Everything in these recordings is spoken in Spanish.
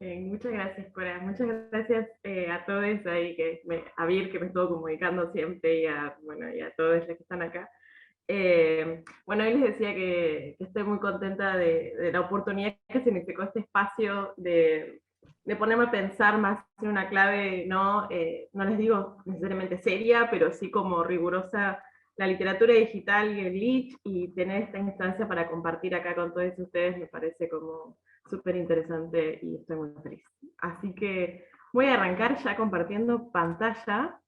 Muchas gracias, Cora. Muchas gracias a todos ahí, a Vir, que me estuvo comunicando siempre, bueno, y a todos los que están acá. Bueno, hoy les decía que estoy muy contenta de la oportunidad que significó este espacio de ponerme a pensar más en una clave, no, no les digo necesariamente seria, pero sí como rigurosa, la literatura digital y el glitch, y tener esta instancia para compartir acá con todos ustedes me parece como súper interesante y estoy muy feliz. Así que voy a arrancar ya compartiendo pantalla.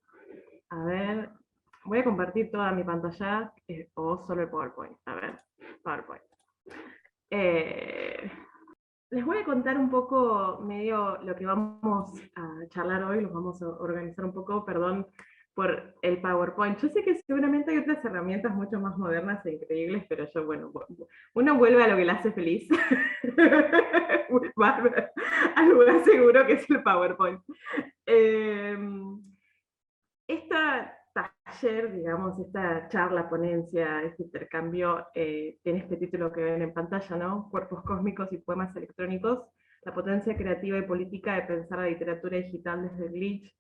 A ver, voy a compartir toda mi pantalla o solo el PowerPoint. A ver, PowerPoint. Eh, Les voy a contar un poco medio lo que vamos a charlar hoy, los vamos a organizar un poco, perdón por el PowerPoint. Yo sé que seguramente hay otras herramientas mucho más modernas e increíbles, pero yo, bueno, uno vuelve a lo que le hace feliz. Al lugar seguro que es el PowerPoint. Eh, esta taller, digamos, esta charla, ponencia, este intercambio, tiene este título que ven en pantalla, ¿no? Cuerpos cósmicos y poemas electrónicos, la potencia creativa y política de pensar la literatura digital desde el glitch.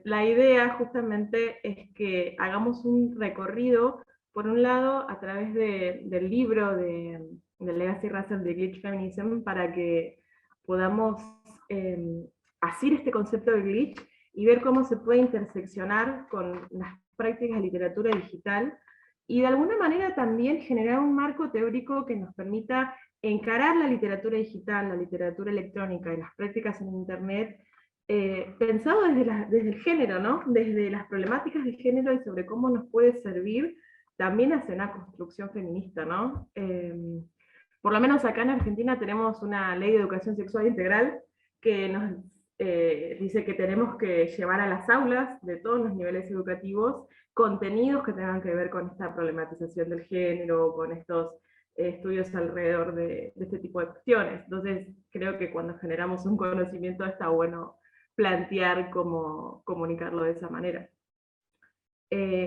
La idea justamente es que hagamos un recorrido, por un lado, a través del libro de Legacy Russell de Glitch Feminism, para que podamos asir este concepto de glitch y ver cómo se puede interseccionar con las prácticas de literatura digital, y de alguna manera también generar un marco teórico que nos permita encarar la literatura digital, la literatura electrónica y las prácticas en Internet, pensado desde el género, ¿no? Desde las problemáticas de género y sobre cómo nos puede servir también hacia una construcción feminista, ¿no? Por lo menos acá en Argentina tenemos una ley de educación sexual integral que nos dice que tenemos que llevar a las aulas de todos los niveles educativos contenidos que tengan que ver con esta problematización del género, con estos estudios alrededor de este tipo de cuestiones. Entonces, creo que cuando generamos un conocimiento está bueno plantear cómo comunicarlo de esa manera.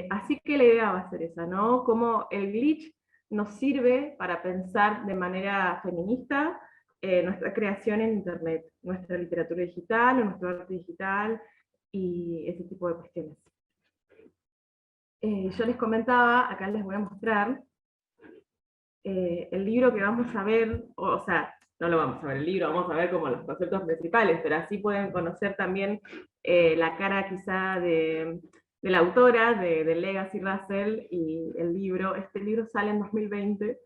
Así que la idea va a ser esa, ¿no? Cómo el glitch nos sirve para pensar de manera feminista nuestra creación en Internet, nuestra literatura digital o nuestro arte digital y ese tipo de cuestiones. Yo les comentaba, acá les voy a mostrar el libro que vamos a ver, o sea, no lo vamos a ver el libro, vamos a ver como los conceptos principales, pero así pueden conocer también la cara quizá de la autora de Legacy Russell y el libro. Este libro sale en 2020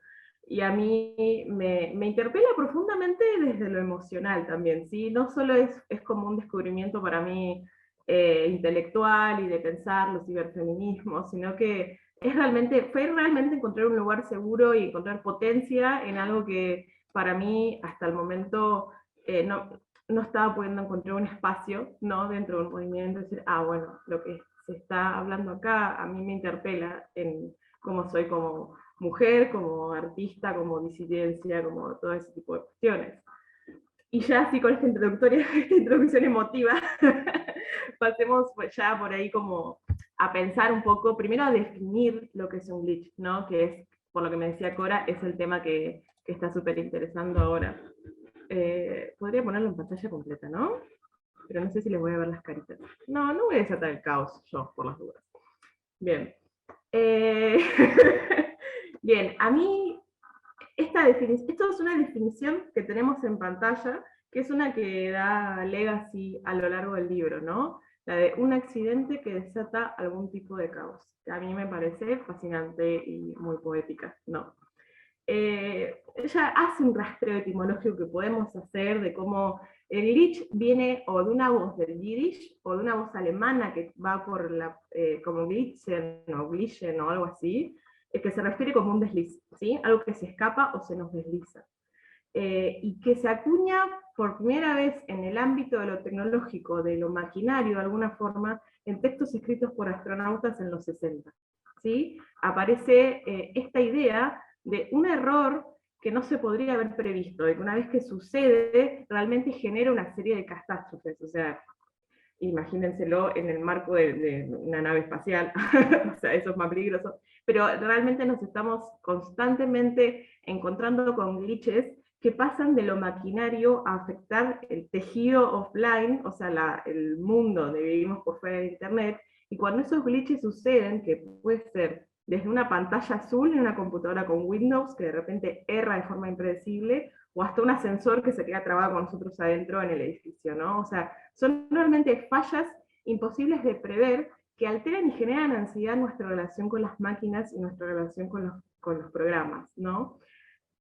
y a mí me interpela profundamente desde lo emocional también, ¿sí? No solo es como un descubrimiento para mí intelectual y de pensar los ciberfeminismos, sino que fue realmente encontrar un lugar seguro y encontrar potencia en algo que para mí hasta el momento no estaba pudiendo encontrar un espacio, ¿no? Dentro de un movimiento, decir, bueno, lo que se está hablando acá a mí me interpela en cómo soy como mujer, como artista, como disidencia, como todo ese tipo de cuestiones. Y ya así con esta esta introducción emotiva, pasemos pues ya por ahí como a pensar un poco, primero a definir lo que es un glitch, ¿no? Que es, por lo que me decía Cora, es el tema que está súper interesando ahora. Podría ponerlo en pantalla completa, ¿no? Pero no sé si les voy a ver las caritas. No, no voy a desatar el caos yo, por las dudas. Bien. Eh, Bien, a mí esto es una definición que tenemos en pantalla, que es una que da Legacy a lo largo del libro, ¿no? La de un accidente que desata algún tipo de caos, que a mí me parece fascinante y muy poética, ¿no? Ella hace un rastreo etimológico que podemos hacer de cómo el glitch viene o de una voz del Yiddish o de una voz alemana que va por como glitchen o glitchen o algo así, que se refiere como un desliz, ¿sí? Algo que se escapa o se nos desliza. Y que se acuña por primera vez en el ámbito de lo tecnológico, de lo maquinario de alguna forma, en textos escritos por astronautas en los 60. ¿Sí? Aparece esta idea de un error que no se podría haber previsto, de que una vez que sucede, realmente genera una serie de catástrofes. O sea, imagínenselo en el marco de una nave espacial, o sea, eso es más peligroso, pero realmente nos estamos constantemente encontrando con glitches que pasan de lo maquinario a afectar el tejido offline, o sea, el mundo donde vivimos por fuera de Internet, y cuando esos glitches suceden, que puede ser desde una pantalla azul en una computadora con Windows, que de repente erra de forma impredecible, o hasta un ascensor que se queda trabado con nosotros adentro en el edificio, ¿no? O sea, son realmente fallas imposibles de prever, que alteran y generan ansiedad en nuestra relación con las máquinas y nuestra relación con los programas, ¿no?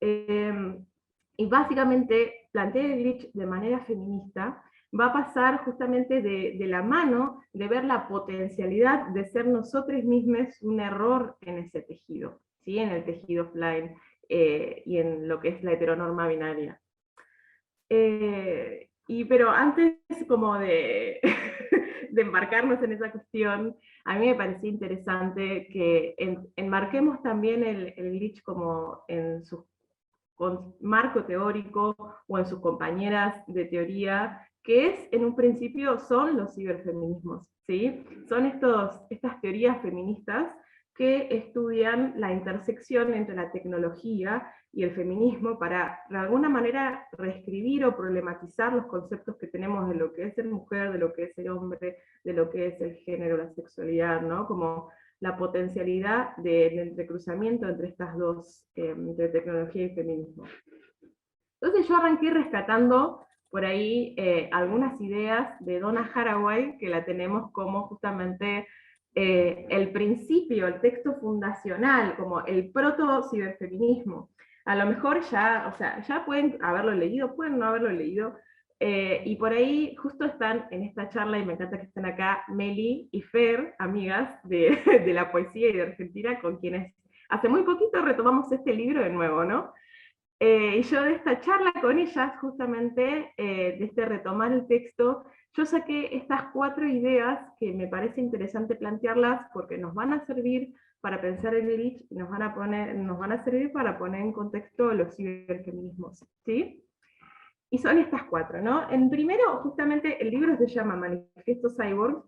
Y básicamente plantea el glitch de manera feminista, va a pasar justamente de la mano de ver la potencialidad de ser nosotros mismos un error en ese tejido, ¿sí? En el tejido offline y en lo que es la heteronorma binaria. Pero antes como de, de embarcarnos en esa cuestión, a mí me parecía interesante que enmarquemos también el glitch como en su marco teórico o en sus compañeras de teoría, que es, en un principio, son los ciberfeminismos, ¿sí? Son estas teorías feministas que estudian la intersección entre la tecnología y el feminismo para, de alguna manera, reescribir o problematizar los conceptos que tenemos de lo que es ser mujer, de lo que es ser hombre, de lo que es el género, la sexualidad, ¿no? Como la potencialidad del entrecruzamiento entre estas dos, de tecnología y feminismo. Entonces yo arranqué rescatando por ahí algunas ideas de Donna Haraway, que la tenemos como justamente el principio, el texto fundacional, como el proto-ciberfeminismo. A lo mejor ya, o sea, ya pueden haberlo leído, pueden no haberlo leído, y por ahí justo están en esta charla, y me encanta que estén acá, Meli y Fer, amigas de la poesía y de Argentina, con quienes hace muy poquito retomamos este libro de nuevo, ¿no? Y yo de esta charla con ellas, justamente, de este retomar el texto, yo saqué estas 4 ideas que me parece interesante plantearlas porque nos van a servir para pensar el glitch y nos van a servir para poner en contexto los ciberfeminismos, ¿sí? Y son estas 4, ¿no? En primero, justamente, el libro se llama Manifiesto Cyborg,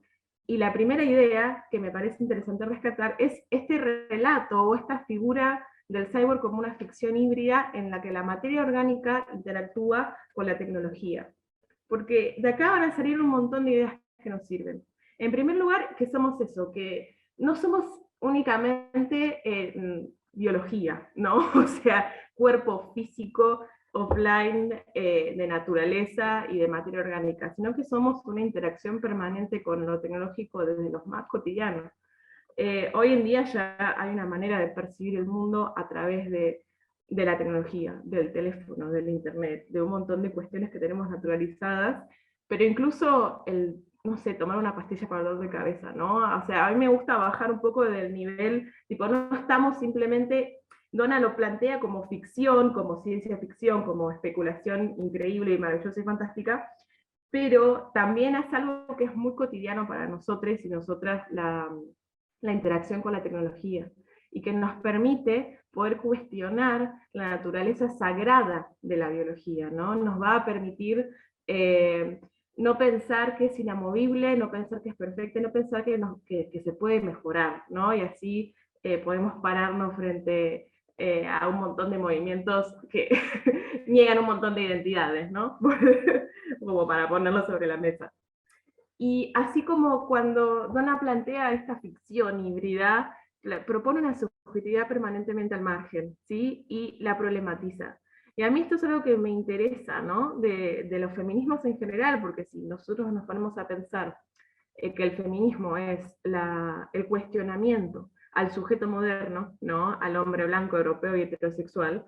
y la primera idea que me parece interesante rescatar es este relato o esta figura del cyborg como una ficción híbrida en la que la materia orgánica interactúa con la tecnología. Porque de acá van a salir un montón de ideas que nos sirven. En primer lugar, que somos eso, que no somos únicamente biología, ¿no? O sea, cuerpo físico, offline, de naturaleza y de materia orgánica, sino que somos una interacción permanente con lo tecnológico desde los más cotidianos. Hoy en día ya hay una manera de percibir el mundo a través de la tecnología, del teléfono, del internet, de un montón de cuestiones que tenemos naturalizadas, pero incluso no sé, tomar una pastilla para el dolor de cabeza, ¿no? O sea, a mí me gusta bajar un poco del nivel, tipo, no estamos simplemente, Donna lo plantea como ficción, como ciencia ficción, como especulación increíble y maravillosa y fantástica, pero también es algo que es muy cotidiano para nosotros y nosotras, la interacción con la tecnología, y que nos permite poder cuestionar la naturaleza sagrada de la biología, ¿no? Nos va a permitir no pensar que es inamovible, no pensar que es perfecto, no pensar que se puede mejorar, ¿no? Y así podemos pararnos frente a un montón de movimientos que niegan un montón de identidades, ¿no? Como para ponerlo sobre la mesa. Y así como cuando Donna plantea esta ficción híbrida, propone una subjetividad permanentemente al margen, ¿sí? Y la problematiza. Y a mí esto es algo que me interesa, ¿no? De los feminismos en general, porque si nosotros nos ponemos a pensar que el feminismo es el cuestionamiento al sujeto moderno, ¿no? Al hombre blanco, europeo y heterosexual,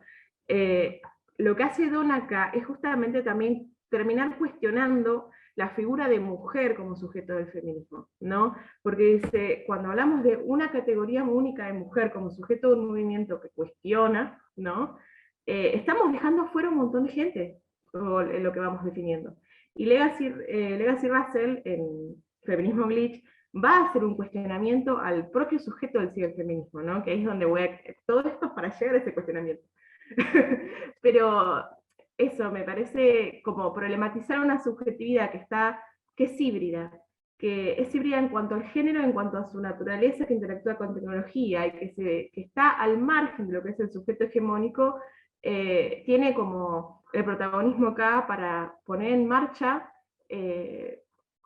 lo que hace Donna acá es justamente también terminar cuestionando la figura de mujer como sujeto del feminismo, ¿no? Porque dice, cuando hablamos de una categoría única de mujer como sujeto de un movimiento que cuestiona, ¿no? Estamos dejando fuera un montón de gente, en lo que vamos definiendo. Y Legacy Russell, en Feminismo Glitch, va a hacer un cuestionamiento al propio sujeto del ciberfeminismo, ¿no? Que ahí es donde todo esto es para llegar a ese cuestionamiento. Pero eso, me parece como problematizar una subjetividad que es híbrida, en cuanto al género, en cuanto a su naturaleza, que interactúa con tecnología, y que está al margen de lo que es el sujeto hegemónico, tiene como el protagonismo acá para poner en marcha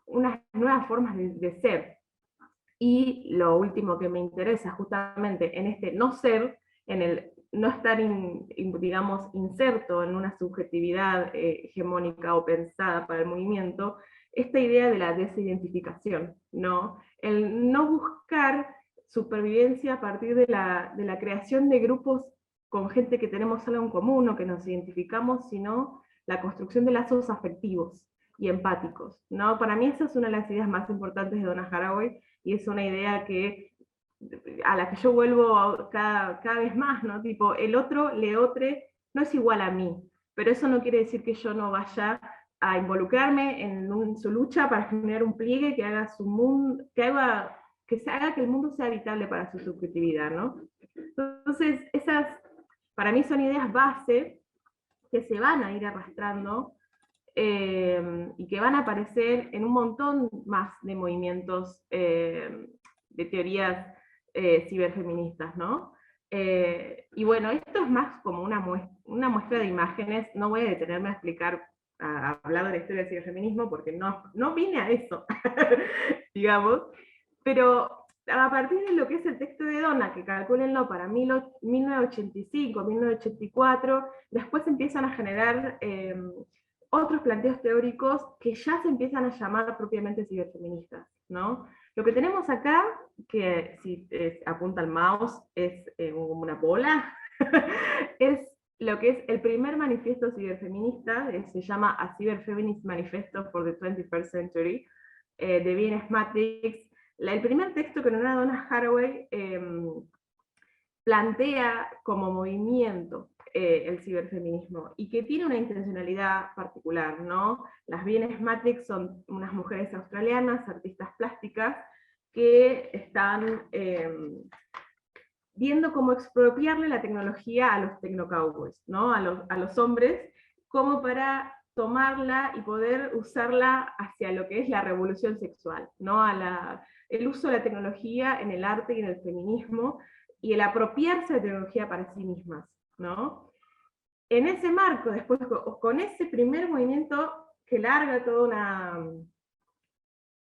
unas nuevas formas de ser. Y lo último que me interesa justamente en este no ser, en el no estar, digamos, inserto en una subjetividad hegemónica o pensada para el movimiento, esta idea de la desidentificación, ¿no? El no buscar supervivencia a partir de la creación de grupos con gente que tenemos algo en común o que nos identificamos, sino la construcción de lazos afectivos y empáticos, ¿no? Para mí esa es una de las ideas más importantes de Donna Haraway, y es una idea a la que yo vuelvo cada vez más, ¿no? Tipo, el otro, leotre, no es igual a mí, pero eso no quiere decir que yo no vaya a involucrarme en su lucha para generar un pliegue que haga su mundo, que se haga que el mundo sea habitable para su subjetividad, ¿no? Entonces, esas, para mí son ideas base que se van a ir arrastrando y que van a aparecer en un montón más de movimientos de teorías ciberfeministas, ¿no? Y bueno, esto es más como una muestra de imágenes, no voy a detenerme a explicar, a hablar de la historia del ciberfeminismo, porque no vine a eso, digamos, pero a partir de lo que es el texto de Donna, que calcúlenlo para 1985, 1984, después empiezan a generar otros planteos teóricos que ya se empiezan a llamar propiamente ciberfeministas, ¿no? Lo que tenemos acá, que si apunta al mouse, es una bola, es lo que es el primer manifiesto ciberfeminista, se llama A Cyberfeminist Manifesto for the 21st Century, de B.N. Matrix. El primer texto que Nora Donna Haraway plantea como movimiento el ciberfeminismo, y que tiene una intencionalidad particular, ¿no? Las B.N. Matrix son unas mujeres australianas, artistas plásticas, que están viendo cómo expropiarle la tecnología a los tecnocowboys, ¿no? A los hombres, como para tomarla y poder usarla hacia lo que es la revolución sexual, ¿no? El uso de la tecnología en el arte y en el feminismo, y el apropiarse de tecnología para sí mismas, ¿no? En ese marco, después, con ese primer movimiento que larga toda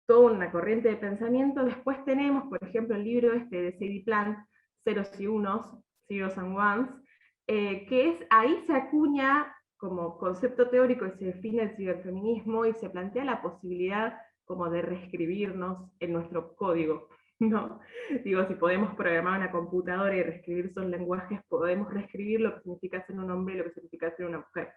una corriente de pensamiento, después tenemos, por ejemplo, el libro de Sadie Plant, Ceros y Unos, Zeros and Ones, que ahí se acuña como concepto teórico y se define el ciberfeminismo y se plantea la posibilidad como de reescribirnos en nuestro código, ¿no? Digo, si podemos programar una computadora y reescribir esos lenguajes, podemos reescribir lo que significa ser un hombre y lo que significa ser una mujer.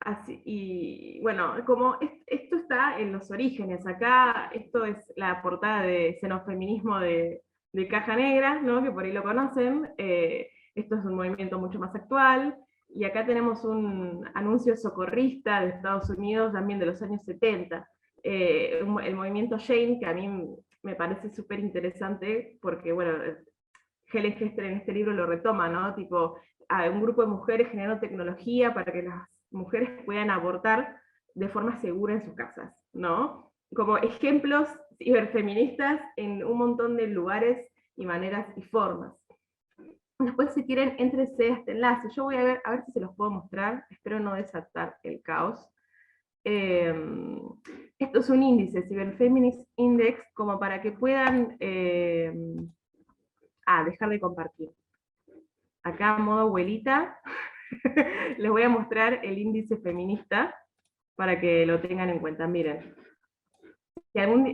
Así, y bueno, como esto está en los orígenes, acá esto es la portada de Xenofeminismo de Caja Negra, ¿no? Que por ahí lo conocen, esto es un movimiento mucho más actual, y acá tenemos un anuncio socorrista de Estados Unidos también de los años 70, el movimiento Jane, que a mí me parece súper interesante, porque bueno, Helen Hester en este libro lo retoma, ¿no? Tipo, a un grupo de mujeres generando tecnología para que las mujeres puedan abortar de forma segura en sus casas, ¿no? Como ejemplos ciberfeministas en un montón de lugares y maneras y formas. Después, si quieren, éntrense a este enlace. Yo voy a ver si se los puedo mostrar. Espero no desatar el caos. Esto es un índice, Cyberfeminist Index, como para que puedan dejar de compartir. Acá, modo abuelita, les voy a mostrar el índice feminista para que lo tengan en cuenta. Miren,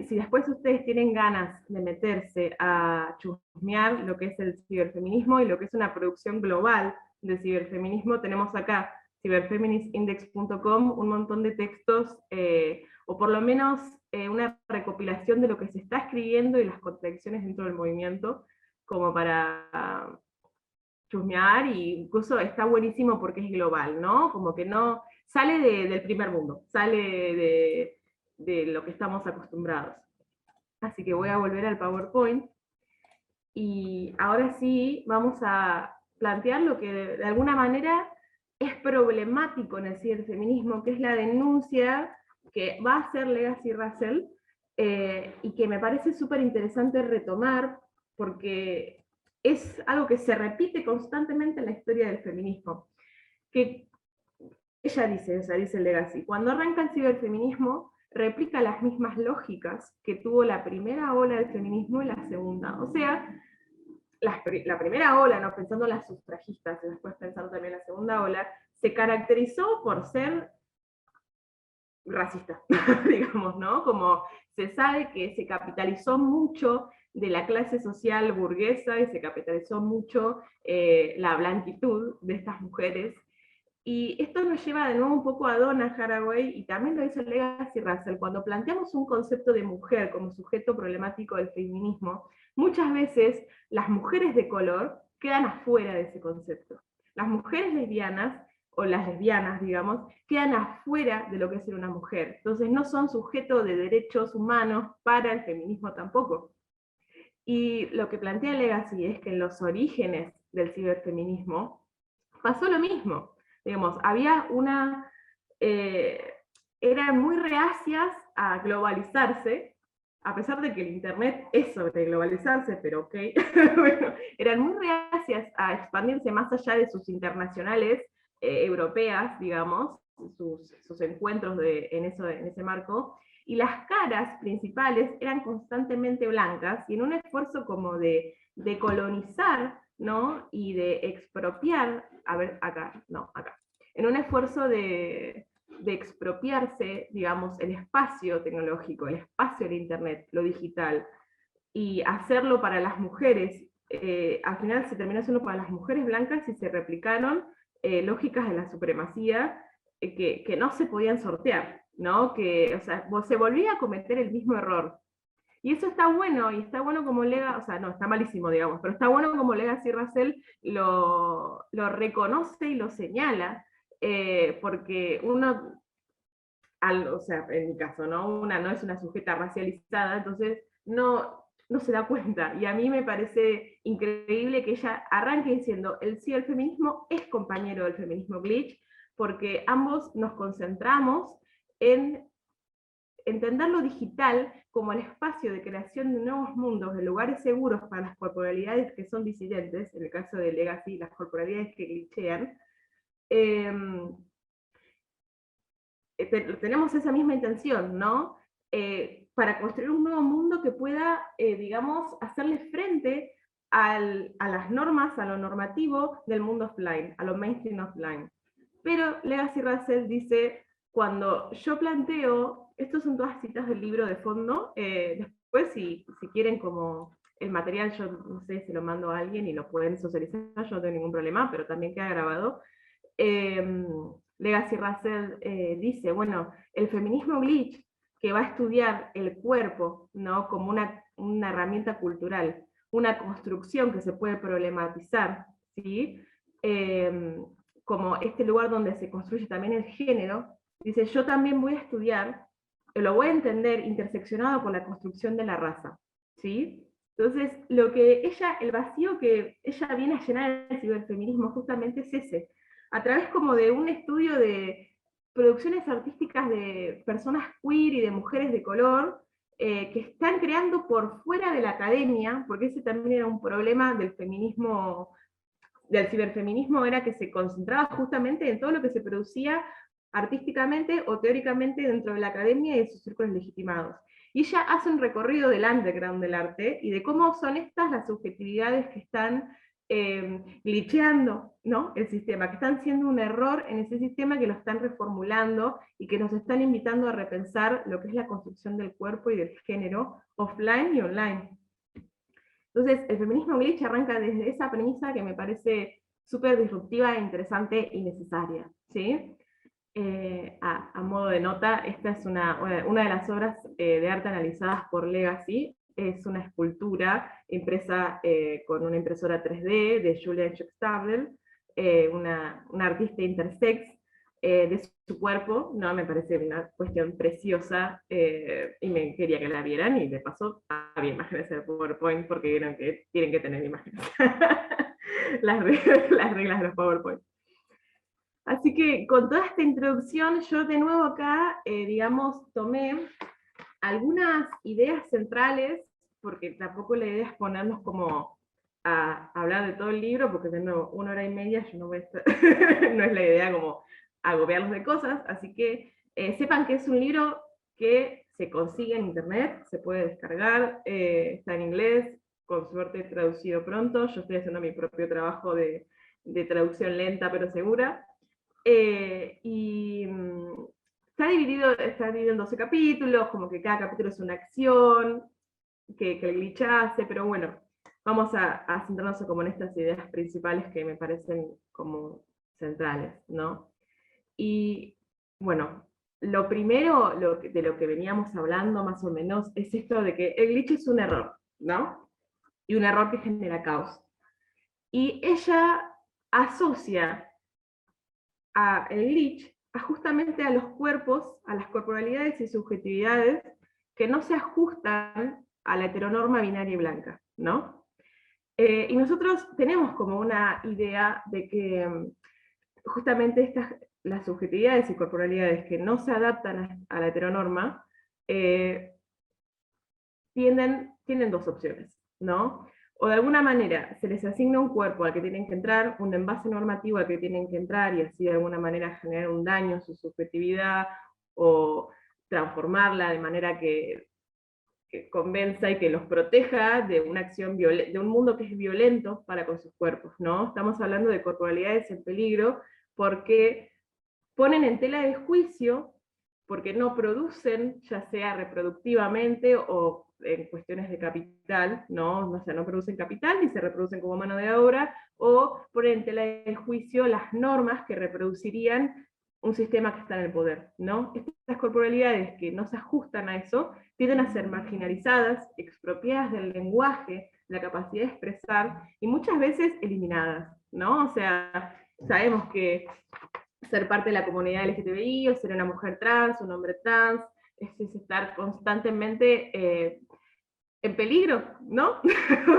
si después ustedes tienen ganas de meterse a chusmear lo que es el ciberfeminismo y lo que es una producción global de ciberfeminismo, tenemos acá cyberfeministindex.com un montón de textos, o por lo menos una recopilación de lo que se está escribiendo y las contradicciones dentro del movimiento, como para chusmear, y incluso está buenísimo porque es global, ¿no? Como que no sale del primer mundo, sale de lo que estamos acostumbrados. Así que voy a volver al PowerPoint, y ahora sí vamos a plantear lo que de alguna manera es problemático en el ciberfeminismo, que es la denuncia que va a hacer Legacy Russell, y que me parece súper interesante retomar, porque es algo que se repite constantemente en la historia del feminismo. Que ella dice, o sea, dice Legacy, cuando arranca el ciberfeminismo, replica las mismas lógicas que tuvo la primera ola del feminismo y la segunda. O sea, la primera ola, ¿no? Pensando en las sufragistas y después pensando también en la segunda ola, se caracterizó por ser racista, digamos, ¿no? Como se sabe que se capitalizó mucho de la clase social burguesa y se capitalizó mucho la blanquitud de estas mujeres. Y esto nos lleva de nuevo un poco a Donna Haraway, y también lo hizo Legacy Russell, cuando planteamos un concepto de mujer como sujeto problemático del feminismo, muchas veces las mujeres de color quedan afuera de ese concepto. Las mujeres lesbianas, o las lesbianas, digamos, quedan afuera de lo que es ser una mujer. Entonces no son sujetos de derechos humanos para el feminismo tampoco. Y lo que plantea Legacy es que en los orígenes del ciberfeminismo pasó lo mismo. Digamos, había una... eran muy reacias a globalizarse, a pesar de que el Internet es sobre globalizarse, pero ok, bueno, eran muy reacias a expandirse más allá de sus internacionales europeas, digamos, sus encuentros en ese marco, y las caras principales eran constantemente blancas, y en un esfuerzo como de colonizar, ¿no? Y de expropiar, a ver, acá, no, acá, en un esfuerzo de expropiarse, digamos, el espacio tecnológico, el espacio del Internet, lo digital, y hacerlo para las mujeres, al final se terminó haciendo para las mujeres blancas y se replicaron lógicas de la supremacía que no se podían sortear, ¿no? Que, o sea, se volvía a cometer el mismo error. Y eso está bueno, y está bueno como o sea, no, está malísimo, digamos, pero está bueno como Legacy Russell lo reconoce y lo señala, porque uno, o sea, en mi caso, ¿no? Una no es una sujeta racializada, entonces no se da cuenta. Y a mí me parece increíble que ella arranque diciendo, el feminismo es compañero del feminismo glitch, porque ambos nos concentramos en entender lo digital como el espacio de creación de nuevos mundos, de lugares seguros para las corporalidades que son disidentes, en el caso de Legacy, las corporalidades que glitchean. Tenemos esa misma intención, ¿no? Para construir un nuevo mundo que pueda, digamos, hacerle frente a las normas, a lo normativo del mundo offline, a lo mainstream offline. Pero Legacy Russell dice, cuando yo planteo, estos son todas citas del libro de fondo, después si quieren como el material, yo no sé, se lo mando a alguien y lo pueden socializar, yo no tengo ningún problema, pero también queda grabado. Legacy Russell dice, bueno, el feminismo glitch, que va a estudiar el cuerpo, ¿no? Como una herramienta cultural, una construcción que se puede problematizar, ¿sí? Como este lugar donde se construye también el género, dice, yo también voy a estudiar, lo voy a entender interseccionado con la construcción de la raza, ¿sí? Entonces, el vacío que ella viene a llenar el ciberfeminismo justamente es ese, a través como de un estudio de producciones artísticas de personas queer y de mujeres de color, que están creando por fuera de la academia, porque ese también era un problema del feminismo, del ciberfeminismo, era que se concentraba justamente en todo lo que se producía artísticamente o teóricamente dentro de la academia y de sus círculos legitimados. Y ella hace un recorrido del underground del arte y de cómo son estas las subjetividades que están glitcheando, ¿no? El sistema, que están siendo un error en ese sistema, que lo están reformulando y que nos están invitando a repensar lo que es la construcción del cuerpo y del género offline y online. Entonces, el feminismo glitch arranca desde esa premisa que me parece súper disruptiva, interesante y necesaria, ¿sí? A modo de nota, esta es una de las obras de arte analizadas por Legacy, es una escultura impresa con una impresora 3D de Julia Schuckstadel, una artista intersex, de su cuerpo, ¿no? Me parece una cuestión preciosa, y me quería que la vieran, y de paso había imágenes del PowerPoint, porque vieron que tienen que tener imágenes. las reglas de los PowerPoint. Así que con toda esta introducción, yo de nuevo acá, digamos, tomé algunas ideas centrales, porque tampoco la idea es ponernos como a hablar de todo el libro, porque tengo 1 hora y media, yo no voy a estar, no es la idea como agobiarlos de cosas, así que sepan que es un libro que se consigue en internet, se puede descargar, está en inglés, con suerte traducido pronto, yo estoy haciendo mi propio trabajo de traducción lenta pero segura, y está dividido en 12 capítulos, como que cada capítulo es una acción que el glitch hace, pero bueno, vamos a centrarnos como en estas ideas principales que me parecen como centrales, ¿no? Y bueno, lo primero de lo que veníamos hablando más o menos es esto de que el glitch es un error, ¿no? Y un error que genera caos. Y ella asocia a el glitch justamente a los cuerpos, a las corporalidades y subjetividades que no se ajustan a la heteronorma binaria y blanca, ¿no? Y nosotros tenemos como una idea de que justamente las subjetividades y corporalidades que no se adaptan a la heteronorma tienen dos opciones, ¿no? O de alguna manera se les asigna un cuerpo al que tienen que entrar, un envase normativo al que tienen que entrar y así de alguna manera generar un daño en su subjetividad o transformarla de manera que convenza y que los proteja de una acción de un mundo que es violento para con sus cuerpos, ¿no? Estamos hablando de corporalidades en peligro porque ponen en tela de juicio porque no producen, ya sea reproductivamente o en cuestiones de capital, ¿no? O sea, no producen capital ni se reproducen como mano de obra, o ponen en tela de juicio las normas que reproducirían un sistema que está en el poder, ¿no? Estas corporalidades que no se ajustan a eso tienden a ser marginalizadas, expropiadas del lenguaje, la capacidad de expresar, y muchas veces eliminadas, ¿no? O sea, sabemos que ser parte de la comunidad LGTBI, o ser una mujer trans, un hombre trans, es estar constantemente en peligro, ¿no?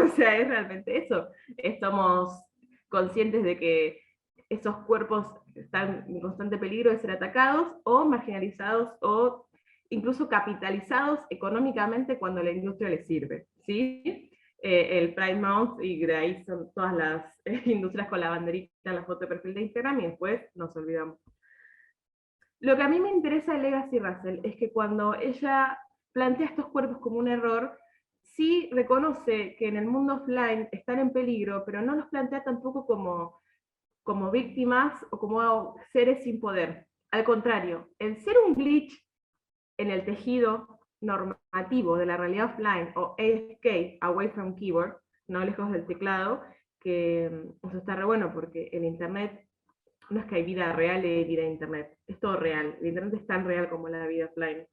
O sea, es realmente eso. Estamos conscientes de que esos cuerpos están en constante peligro de ser atacados o marginalizados o incluso capitalizados económicamente cuando la industria les sirve, ¿sí? El Pride Month, y de ahí son todas las industrias con la banderita en la foto de perfil de Instagram, y después nos olvidamos. Lo que a mí me interesa de Legacy Russell es que cuando ella plantea estos cuerpos como un error, sí reconoce que en el mundo offline están en peligro, pero no los plantea tampoco como víctimas o como seres sin poder. Al contrario, el ser un glitch en el tejido normativo de la realidad offline, o AFK, Away from Keyboard, no lejos del teclado, que eso está re bueno porque el Internet, no es que hay vida real y vida de Internet, es todo real, el Internet es tan real como la vida offline.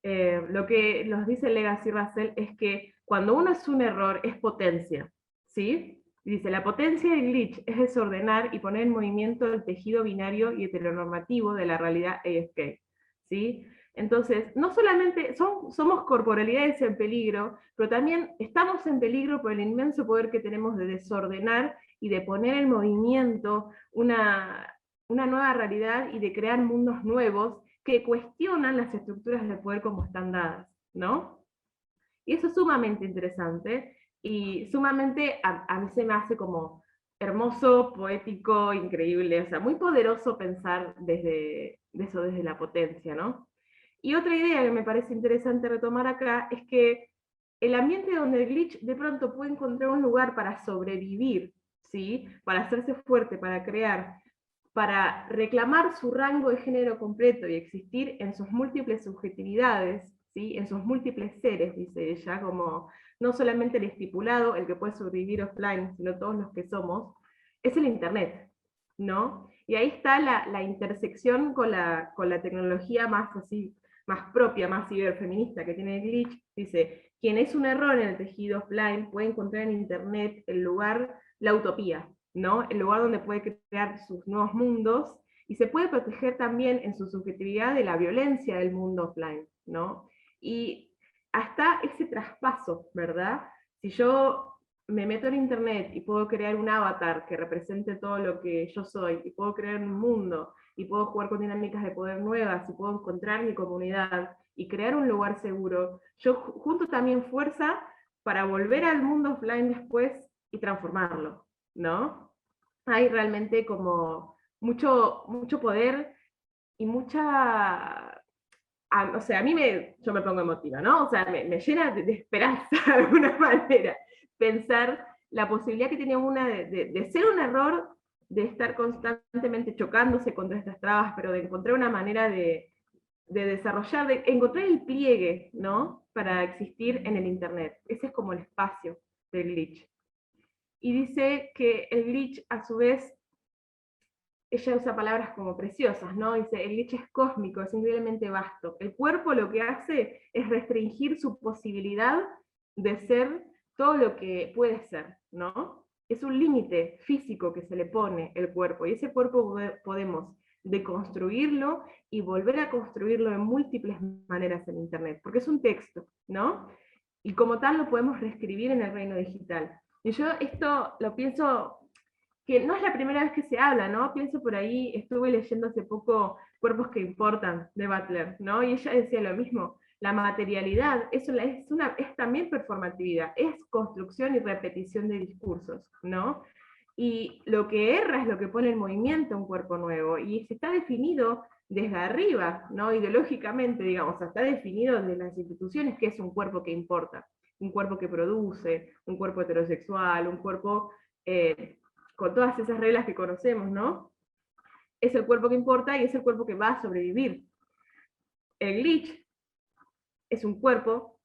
Lo que nos dice Legacy Russell es que cuando uno es un error es potencia, ¿sí? Dice, la potencia del glitch es desordenar y poner en movimiento el tejido binario y heteronormativo de la realidad AFK, ¿sí? Entonces, no solamente somos corporalidades en peligro, pero también estamos en peligro por el inmenso poder que tenemos de desordenar y de poner en movimiento una nueva realidad y de crear mundos nuevos que cuestionan las estructuras de poder como están dadas, ¿no? Y eso es sumamente interesante y sumamente a mí se me hace como hermoso, poético, increíble, o sea, muy poderoso pensar desde la potencia, ¿no? Y otra idea que me parece interesante retomar acá es que el ambiente donde el glitch de pronto puede encontrar un lugar para sobrevivir, ¿sí? Para hacerse fuerte, para crear, para reclamar su rango de género completo y existir en sus múltiples subjetividades, ¿sí? En sus múltiples seres, dice ella, como no solamente el estipulado, el que puede sobrevivir offline, sino todos los que somos, es el Internet, ¿no? Y ahí está la intersección con la tecnología más así, más propia, más ciberfeminista que tiene Glitch. Dice, quien es un error en el tejido offline puede encontrar en Internet el lugar, la utopía, ¿no? El lugar donde puede crear sus nuevos mundos y se puede proteger también en su subjetividad de la violencia del mundo offline, ¿no? Y hasta ese traspaso, ¿verdad? Si yo me meto en internet y puedo crear un avatar que represente todo lo que yo soy, y puedo crear un mundo, y puedo jugar con dinámicas de poder nuevas, y puedo encontrar mi comunidad, y crear un lugar seguro, yo junto también fuerza para volver al mundo offline después y transformarlo, ¿no? Hay realmente como mucho poder y o sea, yo me pongo emotiva, ¿no? O sea, me llena de esperanza de alguna manera pensar la posibilidad que tiene una de ser un error, de estar constantemente chocándose contra estas trabas, pero de encontrar una manera de desarrollar, de encontrar el pliegue, ¿no? Para existir en el Internet. Ese es como el espacio del glitch. Y dice que el glitch, a su vez, ella usa palabras como preciosas, ¿no? Dice, el glitch es cósmico, es increíblemente vasto. El cuerpo lo que hace es restringir su posibilidad de ser todo lo que puede ser, ¿no? Es un límite físico que se le pone el cuerpo, y ese cuerpo podemos deconstruirlo y volver a construirlo de múltiples maneras en Internet, porque es un texto, ¿no? Y como tal lo podemos reescribir en el reino digital. Y yo esto lo pienso que no es la primera vez que se habla, ¿no? Pienso por ahí, estuve leyendo hace poco Cuerpos que importan, de Butler, ¿no? Y ella decía lo mismo, la materialidad es también performatividad, es construcción y repetición de discursos, ¿no? Y lo que erra es lo que pone en movimiento un cuerpo nuevo, y está definido desde arriba, ¿no? Ideológicamente, digamos, está definido desde las instituciones que es un cuerpo que importa, un cuerpo que produce, un cuerpo heterosexual, un cuerpo con todas esas reglas que conocemos, ¿no? Es el cuerpo que importa y es el cuerpo que va a sobrevivir. El glitch es un cuerpo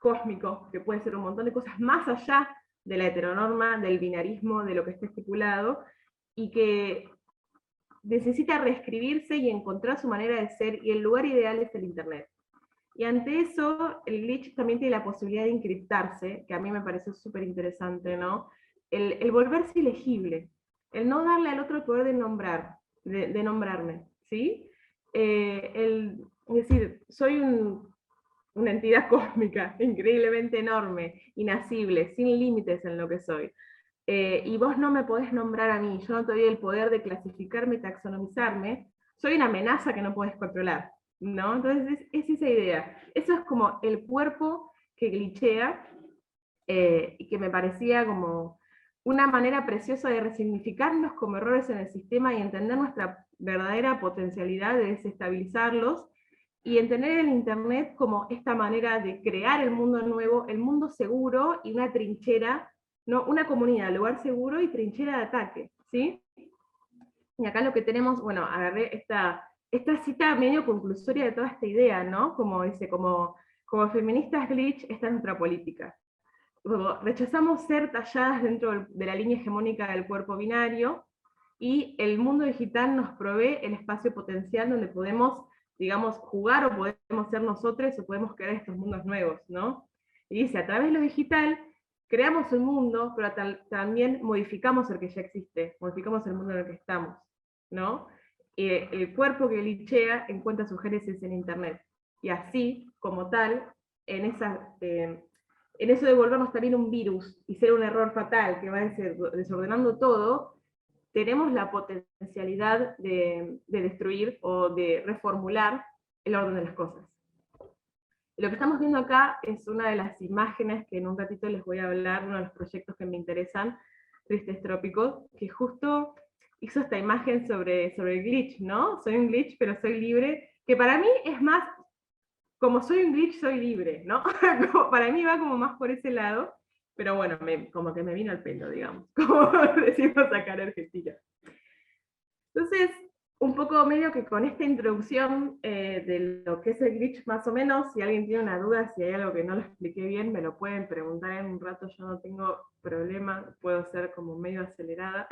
cósmico, que puede ser un montón de cosas más allá de la heteronorma, del binarismo, de lo que está estipulado, y que necesita reescribirse y encontrar su manera de ser, y el lugar ideal es el Internet. Y ante eso, el glitch también tiene la posibilidad de encriptarse, que a mí me pareció súper interesante, ¿no? El volverse ilegible, el no darle al otro el poder de nombrarme, ¿sí? Es decir, soy una entidad cósmica, increíblemente enorme, inacible, sin límites en lo que soy. Y vos no me podés nombrar a mí, yo no te doy el poder de clasificarme, taxonomizarme, soy una amenaza que no podés controlar, ¿no? Entonces es esa idea. Eso es como el cuerpo que glitchea, y que me parecía como una manera preciosa de resignificarnos como errores en el sistema y entender nuestra verdadera potencialidad de desestabilizarlos, y entender el Internet como esta manera de crear el mundo nuevo, el mundo seguro y una trinchera, ¿no? Una comunidad, lugar seguro y trinchera de ataque, ¿sí? Y acá lo que tenemos, bueno, agarré esta cita medio conclusoria de toda esta idea, ¿no? Como dice, como feministas glitch, esta es nuestra política. Luego, rechazamos ser talladas dentro de la línea hegemónica del cuerpo binario, y el mundo digital nos provee el espacio potencial donde podemos, digamos, jugar, o podemos ser nosotros, o podemos crear estos mundos nuevos, ¿no? Y dice, a través de lo digital creamos un mundo, pero también modificamos el que ya existe, modificamos el mundo en el que estamos, ¿no? El cuerpo que glitchea encuentra su génesis en Internet, y así, como tal, en eso de volvernos también un virus y ser un error fatal que va desordenando todo, tenemos la potencialidad de destruir o de reformular el orden de las cosas. Lo que estamos viendo acá es una de las imágenes que en un ratito les voy a hablar, uno de los proyectos que me interesan, Tristes Trópicos, que justo hizo esta imagen sobre el glitch, ¿no? Soy un glitch, pero soy libre, que para mí es más, como soy un glitch, soy libre, ¿no? Para mí va como más por ese lado, pero bueno, como que me vino al pelo, digamos, como decimos acá en Argentina. Entonces, un poco medio que con esta introducción de lo que es el glitch más o menos, si alguien tiene una duda, si hay algo que no lo expliqué bien, me lo pueden preguntar en un rato, yo no tengo problema, puedo ser como medio acelerada.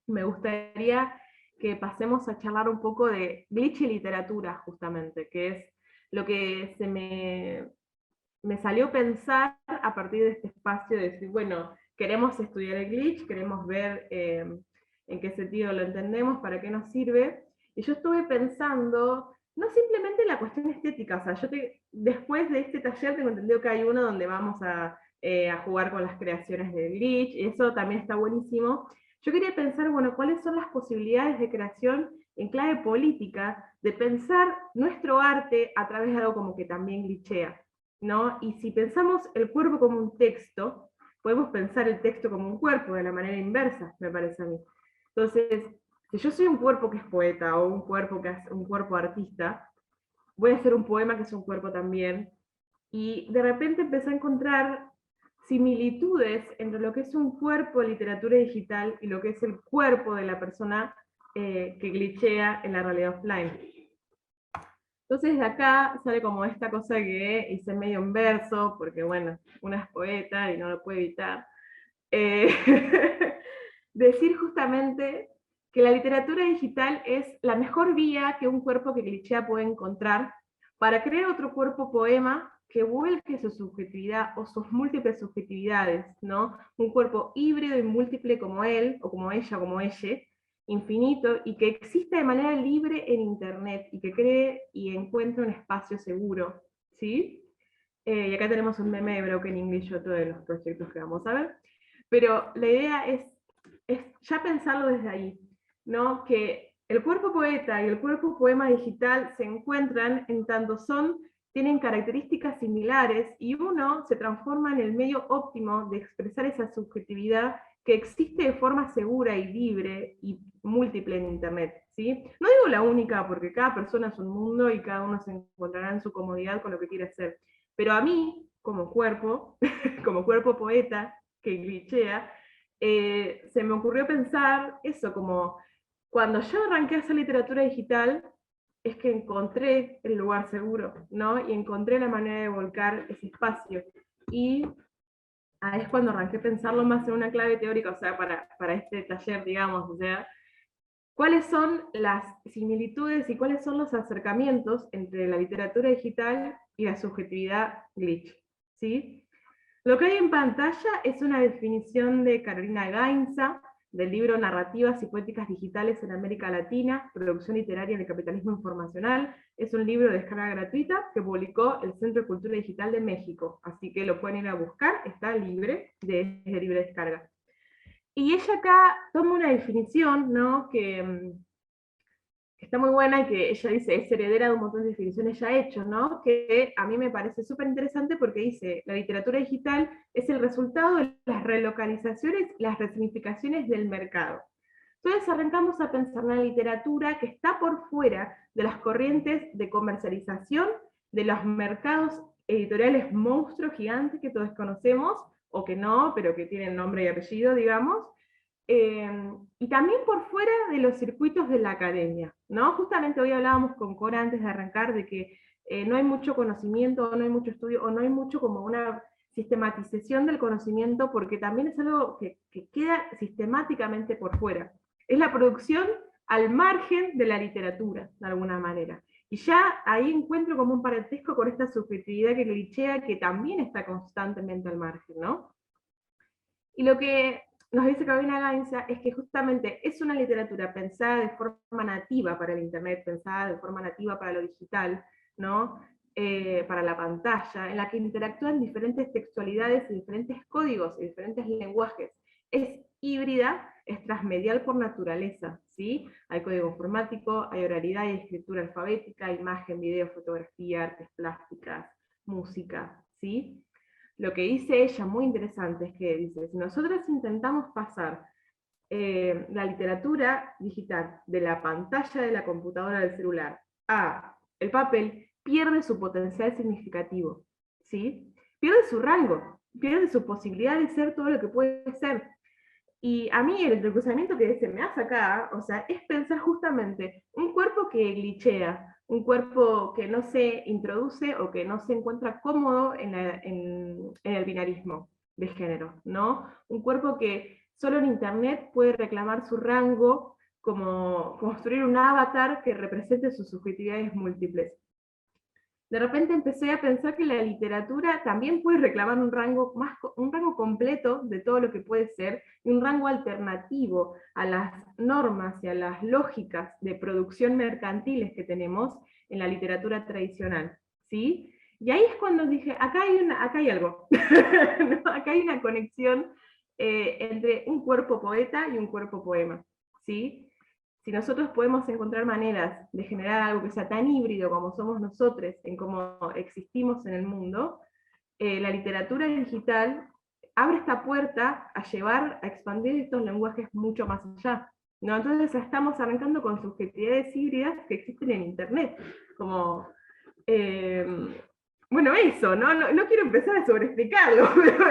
Me gustaría que pasemos a charlar un poco de glitch y literatura, justamente, que es lo que me salió pensar a partir de este espacio de decir, bueno, queremos estudiar el glitch, queremos ver en qué sentido lo entendemos, para qué nos sirve. Y yo estuve pensando, no simplemente en la cuestión estética, o sea, después de este taller tengo entendido que hay uno donde vamos a jugar con las creaciones de glitch, y eso también está buenísimo. Yo quería pensar, bueno, cuáles son las posibilidades de creación en clave política, de pensar nuestro arte a través de algo como que también glitchea, ¿no? Y si pensamos el cuerpo como un texto, podemos pensar el texto como un cuerpo de la manera inversa, me parece a mí. Entonces, si yo soy un cuerpo que es poeta o un cuerpo que es un cuerpo artista, voy a hacer un poema que es un cuerpo también, y de repente empecé a encontrar similitudes entre lo que es un cuerpo de literatura digital y lo que es el cuerpo de la persona que glitchea en la realidad offline. Entonces de acá sale como esta cosa que hice medio en verso, porque bueno, una es poeta y no lo puede evitar. Eh, decir justamente que la literatura digital es la mejor vía que un cuerpo que glitchea puede encontrar para crear otro cuerpo poema que vuelque su subjetividad o sus múltiples subjetividades, ¿no? Un cuerpo híbrido y múltiple como él, o como ella, como ella, infinito, y que exista de manera libre en Internet, y que cree y encuentre un espacio seguro, ¿sí? Y acá tenemos un meme de Broken English, otro de los proyectos que vamos a ver. Pero la idea es ya pensarlo desde ahí, ¿no? Que el cuerpo poeta y el cuerpo poema digital se encuentran en tanto tienen características similares y uno se transforma en el medio óptimo de expresar esa subjetividad que existe de forma segura y libre y múltiple en Internet, ¿sí? No digo la única, porque cada persona es un mundo y cada uno se encontrará en su comodidad con lo que quiere hacer. Pero a mí, como cuerpo, como cuerpo poeta que glitchea, se me ocurrió pensar eso, como cuando yo arranqué a hacer literatura digital, es que encontré el lugar seguro, ¿no? Y encontré la manera de volcar ese espacio. Y ahí es cuando arranqué a pensarlo más en una clave teórica, o sea, para este taller, digamos, o sea, cuáles son las similitudes y cuáles son los acercamientos entre la literatura digital y la subjetividad glitch, ¿sí? Lo que hay en pantalla es una definición de Carolina Gainza, del libro Narrativas y Poéticas Digitales en América Latina, Producción Literaria en el Capitalismo Informacional. Es un libro de descarga gratuita que publicó el Centro de Cultura Digital de México, así que lo pueden ir a buscar, está libre, de libre descarga. Y ella acá toma una definición, ¿no? Que está muy buena y que ella dice es heredera de un montón de definiciones ya hechas, ¿no? Que a mí me parece súper interesante porque dice, la literatura digital es el resultado de las relocalizaciones, las resignificaciones del mercado. Entonces arrancamos a pensar en la literatura que está por fuera de las corrientes de comercialización de los mercados editoriales monstruos gigantes que todos conocemos, o que no, pero que tienen nombre y apellido, digamos, y también por fuera de los circuitos de la academia, ¿no? Justamente hoy hablábamos con Cora antes de arrancar de que no hay mucho conocimiento, no hay mucho estudio, o no hay mucho como una sistematización del conocimiento, porque también es algo que queda sistemáticamente por fuera. Es la producción al margen de la literatura, de alguna manera. Y ya ahí encuentro como un parentesco con esta subjetividad que glitchea, que también está constantemente al margen, ¿no? Y lo que nos dice Carolina Gainza es que justamente es una literatura pensada de forma nativa para el Internet, pensada de forma nativa para lo digital, ¿no? Para la pantalla, en la que interactúan diferentes textualidades y diferentes códigos y diferentes lenguajes. Es híbrida, es transmedial por naturaleza, ¿sí? Hay código informático, hay oralidad y escritura alfabética, imagen, video, fotografía, artes plásticas, música, ¿sí? Lo que dice ella, muy interesante, es que dice, si nosotros intentamos pasar la literatura digital de la pantalla de la computadora del celular a el papel, pierde su potencial significativo, ¿sí? Pierde su rango, pierde su posibilidad de ser todo lo que puede ser. Y a mí el entrecruzamiento que se me hace acá, o sea, es pensar justamente un cuerpo que glitchea, un cuerpo que no se introduce o que no se encuentra cómodo en el binarismo de género, ¿no? Un cuerpo que solo en Internet puede reclamar su rango como construir un avatar que represente sus subjetividades múltiples. De repente empecé a pensar que la literatura también puede reclamar un rango completo de todo lo que puede ser, y un rango alternativo a las normas y a las lógicas de producción mercantiles que tenemos en la literatura tradicional, ¿sí? Y ahí es cuando dije, acá hay algo, ¿no? Acá hay una conexión entre un cuerpo poeta y un cuerpo poema, ¿sí? Si nosotros podemos encontrar maneras de generar algo que sea tan híbrido como somos nosotros, en cómo existimos en el mundo, la literatura digital abre esta puerta a llevar, a expandir estos lenguajes mucho más allá, ¿no? Entonces estamos arrancando con subjetividades híbridas que existen en Internet, como, eh, bueno, eso, ¿no? No quiero empezar a sobreexplicarlo, pero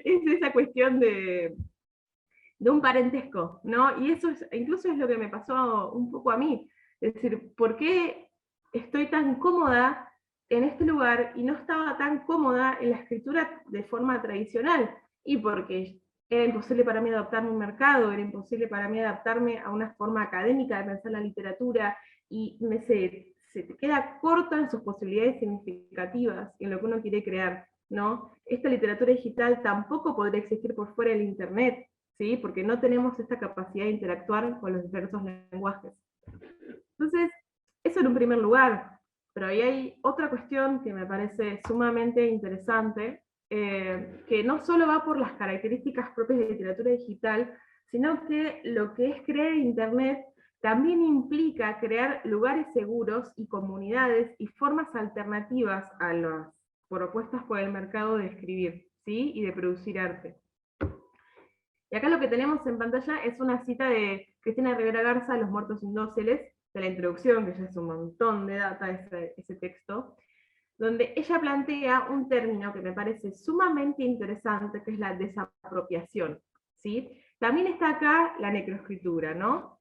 es esa cuestión de un parentesco, ¿no? Y eso incluso es lo que me pasó un poco a mí, es decir, ¿por qué estoy tan cómoda en este lugar y no estaba tan cómoda en la escritura de forma tradicional? Y porque era imposible para mí adaptarme a un mercado, era imposible para mí adaptarme a una forma académica de pensar la literatura, y se te queda corto en sus posibilidades significativas, en lo que uno quiere crear, ¿no? Esta literatura digital tampoco podría existir por fuera del Internet, ¿sí? Porque no tenemos esta capacidad de interactuar con los diversos lenguajes. Entonces, eso en un primer lugar, pero ahí hay otra cuestión que me parece sumamente interesante, que no solo va por las características propias de literatura digital, sino que lo que es crear Internet también implica crear lugares seguros y comunidades y formas alternativas a las propuestas por el mercado de escribir, ¿sí? Y de producir arte. Y acá lo que tenemos en pantalla es una cita de Cristina Rivera Garza, Los muertos indóciles, de la introducción, que ya es un montón de data ese texto, donde ella plantea un término que me parece sumamente interesante, que es la desapropiación, ¿sí? También está acá la necroescritura, ¿no?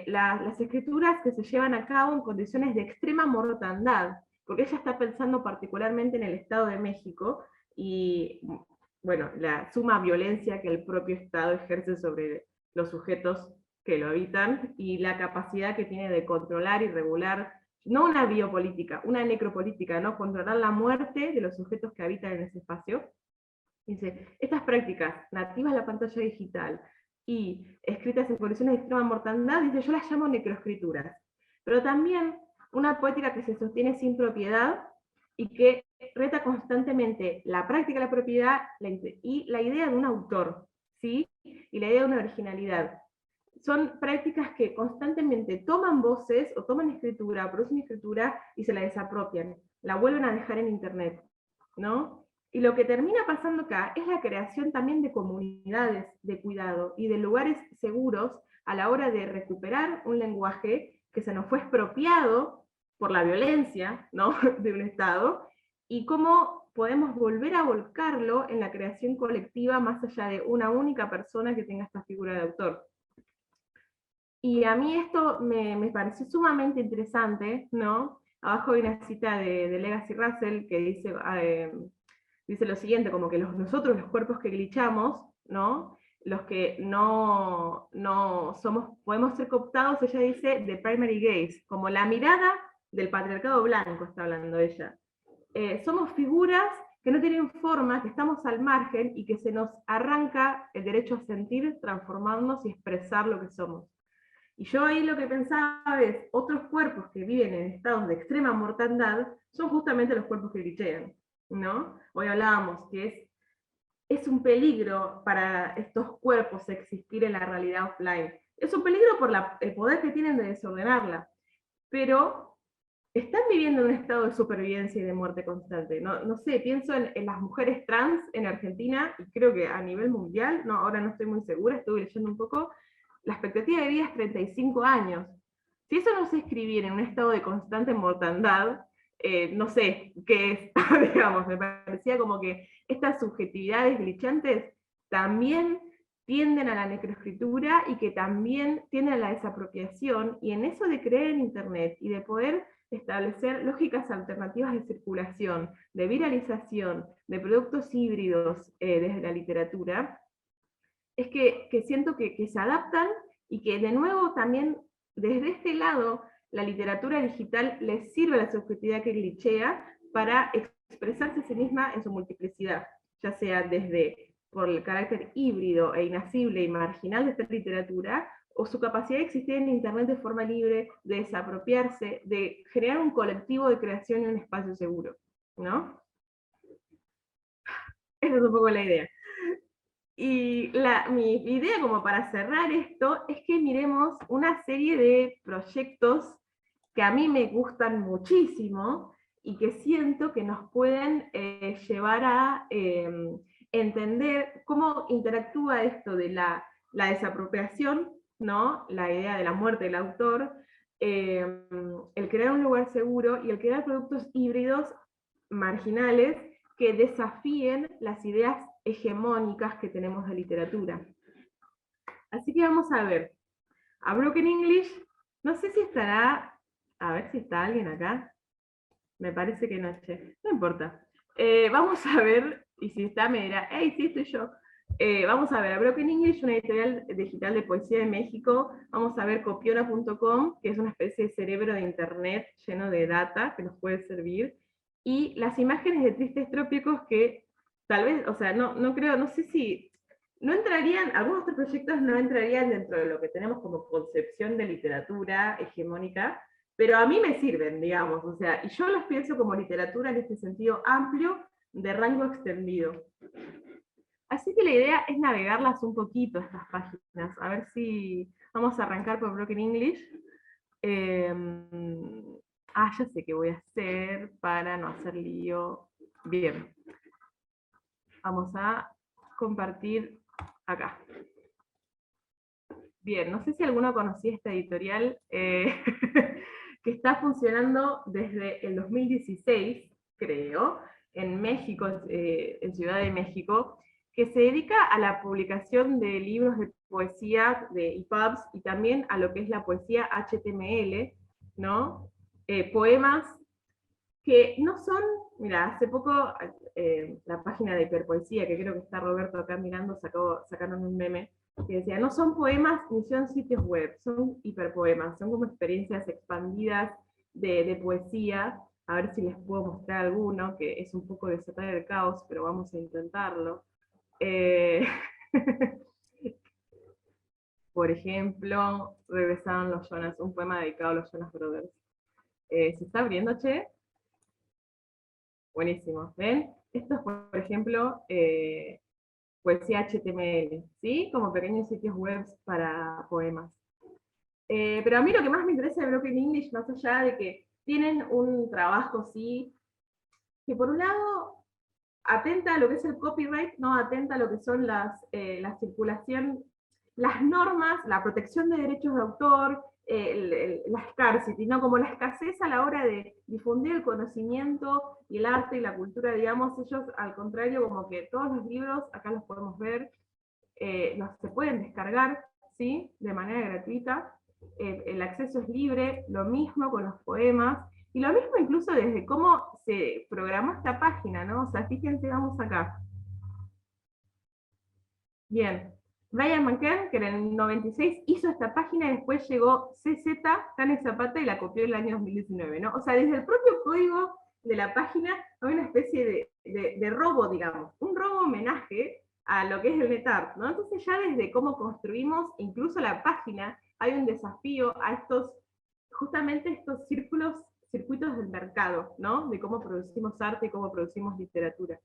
Las escrituras que se llevan a cabo en condiciones de extrema mortandad, porque ella está pensando particularmente en el Estado de México, y bueno, la suma violencia que el propio Estado ejerce sobre los sujetos que lo habitan, y la capacidad que tiene de controlar y regular, no una biopolítica, una necropolítica, ¿no? Controlar la muerte de los sujetos que habitan en ese espacio. Dice, estas prácticas nativas de la pantalla digital y escritas en condiciones de extrema mortandad, dice, yo las llamo necroescrituras. Pero también una poética que se sostiene sin propiedad y que reta constantemente la práctica de la propiedad y la idea de un autor, ¿sí? Y la idea de una originalidad. Son prácticas que constantemente toman voces o toman escritura, producen escritura y se la desapropian, la vuelven a dejar en Internet, ¿no? Y lo que termina pasando acá es la creación también de comunidades de cuidado y de lugares seguros a la hora de recuperar un lenguaje que se nos fue expropiado por la violencia, ¿no? de un Estado, y cómo podemos volver a volcarlo en la creación colectiva más allá de una única persona que tenga esta figura de autor. Y a mí esto me pareció sumamente interesante, ¿no? Abajo hay una cita de Legacy Russell que dice lo siguiente, como que nosotros, los cuerpos que glitchamos, ¿no? Los que no somos, podemos ser cooptados, ella dice, de primary gaze, como la mirada del patriarcado blanco, está hablando ella. Somos figuras que no tienen forma, que estamos al margen y que se nos arranca el derecho a sentir, transformarnos y expresar lo que somos. Y yo ahí lo que pensaba es, otros cuerpos que viven en estados de extrema mortandad son justamente los cuerpos que glitchean, ¿no? Hoy hablábamos que es un peligro para estos cuerpos existir en la realidad offline. Es un peligro por el poder que tienen de desordenarla, pero están viviendo en un estado de supervivencia y de muerte constante. No sé, pienso en las mujeres trans en Argentina, y creo que a nivel mundial, no, ahora no estoy muy segura, estuve leyendo un poco, la expectativa de vida es 35 años. Si eso no sé escribir en un estado de constante mortandad, no sé qué es, digamos, me parecía como que estas subjetividades glichantes también tienden a la necroescritura y que también tienden a la desapropiación, y en eso de creer en Internet y de poder establecer lógicas alternativas de circulación, de viralización, de productos híbridos desde la literatura, es que siento que se adaptan, y que de nuevo también desde este lado la literatura digital les sirve a la subjetividad que glitchea para expresarse a sí misma en su multiplicidad, ya sea desde por el carácter híbrido e inacible y marginal de esta literatura, o su capacidad de existir en Internet de forma libre, de desapropiarse, de generar un colectivo de creación y un espacio seguro, ¿no? Esa es un poco la idea. Y mi idea como para cerrar esto es que miremos una serie de proyectos que a mí me gustan muchísimo y que siento que nos pueden llevar a entender cómo interactúa esto de la desapropiación, ¿no? La idea de la muerte del autor, el crear un lugar seguro y el crear productos híbridos marginales que desafíen las ideas hegemónicas que tenemos de literatura. Así que vamos a ver. A Broken English, no sé si estará, a ver si está alguien acá. Me parece que no, che. No importa. Vamos a ver, y si está me dirá, hey, sí, estoy yo. Vamos a ver, a Broken English, una editorial digital de poesía de México. Vamos a ver copiona.com, que es una especie de cerebro de internet lleno de data que nos puede servir. Y las imágenes de Tristes Trópicos que tal vez, o sea, no creo, no sé si, no entrarían, algunos otros proyectos no entrarían dentro de lo que tenemos como concepción de literatura hegemónica, pero a mí me sirven, digamos, o sea, y yo los pienso como literatura en este sentido amplio, de rango extendido. Así que la idea es navegarlas un poquito, estas páginas, a ver si vamos a arrancar por Broken English. Ya sé qué voy a hacer para no hacer lío. Bien. Vamos a compartir acá. Bien, no sé si alguno conocía esta editorial que está funcionando desde el 2016, creo, en México, en Ciudad de México, que se dedica a la publicación de libros de poesía, de EPUBs, y también a lo que es la poesía HTML, ¿no? Poemas que no son, mira, hace poco la página de hiperpoesía, que creo que está Roberto acá mirando, sacaron un meme, que decía, no son poemas ni son sitios web, son hiperpoemas, son como experiencias expandidas de poesía. A ver si les puedo mostrar alguno, que es un poco desatar el caos, pero vamos a intentarlo. Por ejemplo, regresaron los Jonas, un poema dedicado a los Jonas Brothers. ¿Se está abriendo, che? Buenísimo. ¿Ven? Esto es, por ejemplo, poesía HTML, ¿sí? Como pequeños sitios web para poemas. Pero a mí lo que más me interesa de Broken English, más allá de que tienen un trabajo, sí, que por un lado atenta a lo que es el copyright, no atenta a lo que son la circulación, las normas, la protección de derechos de autor, la scarcity, ¿no? Como la escasez a la hora de difundir el conocimiento y el arte y la cultura, digamos, ellos al contrario, como que todos los libros, acá los podemos ver, se pueden descargar, ¿sí? De manera gratuita, el acceso es libre, lo mismo con los poemas, y lo mismo incluso desde cómo se programó esta página, ¿no? O sea, fíjense, vamos acá. Bien, Brian McKern, que en el 96 hizo esta página, y después llegó CZ, Cane Zapata, y la copió en el año 2019, ¿no? O sea, desde el propio código de la página hay una especie de robo, digamos, un robo homenaje a lo que es el NetArt, ¿no? Entonces ya desde cómo construimos incluso la página, hay un desafío a estos, justamente estos circuitos del mercado, ¿no? De cómo producimos arte y cómo producimos literatura.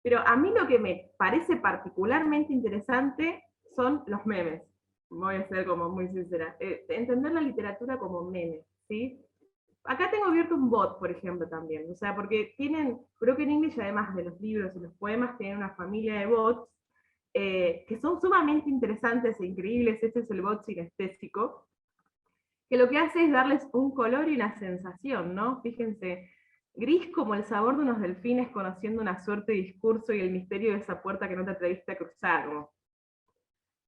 Pero a mí lo que me parece particularmente interesante son los memes. Voy a ser como muy sincera. Entender la literatura como meme, ¿sí? Acá tengo abierto un bot, por ejemplo, también. O sea, porque Broken English, además de los libros y los poemas, tienen una familia de bots que son sumamente interesantes e increíbles. Este es el bot sinestésico, que lo que hace es darles un color y una sensación, ¿no? Fíjense, gris como el sabor de unos delfines conociendo una suerte de discurso y el misterio de esa puerta que no te atreviste a cruzar. ¿No?